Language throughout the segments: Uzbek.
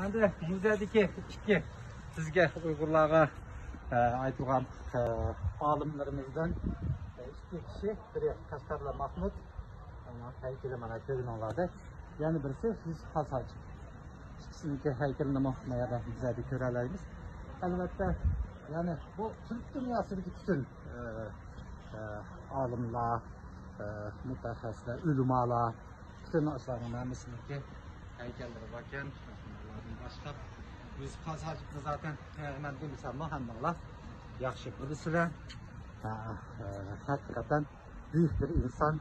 Endi muzeydagi ikki sizga Uyg'urlarga aytilgan olimlarimizdan ikki kishi, biri Qashqarli Mahmud, haykali mana ko'rininglarda, yana birisi Yusuf Hasachi. İkkisiniki haykalini muhtemelen muzeyda ko'ralaymiz. Albatta, yani bu Türk dünyasındaki bütün olimlar, mutaxassislar, ulamolar, bütün aslarning hammasiniki haykalları varken, başka Yusuf Hasachi'ni zaten hemen bilsem hammalar yaxshi bilasizlar. Hakikaten büyük bir insan.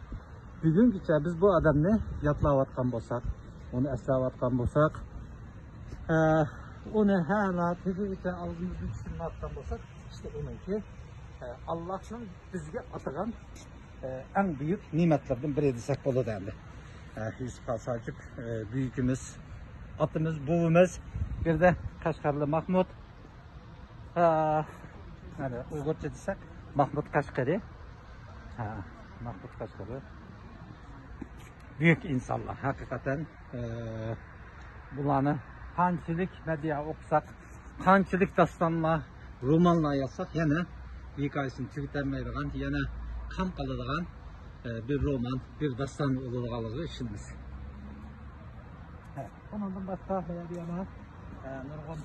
Bugungacha biz bu odamni yodlayotgan bo'lsak, uni eslayotgan bo'lsak, uni hala tegicha og'zimizga tushirmayotgan bo'lsak, işte onunki Allah'ın bizga atagan en büyük nimetlerden biri desek bo'ladi endi. Yusuf Hasachi büyükümüz, atımız, buvumuz, bir de Qashqarli Mahmud. Yani Uygurca desek Mahmud Qashqari. Mahmud Qashqari. Büyük insanlar hakikaten bunlarni qanchalik media o'qisak, qanchalik dastanlar, romanlar yazsak, yana hikoyasini tugatolmaydigan, yana qam qoladigan bir roman, bir dastan bo'ladiganligi ishimiz. Bundan boshqa yana nurg'un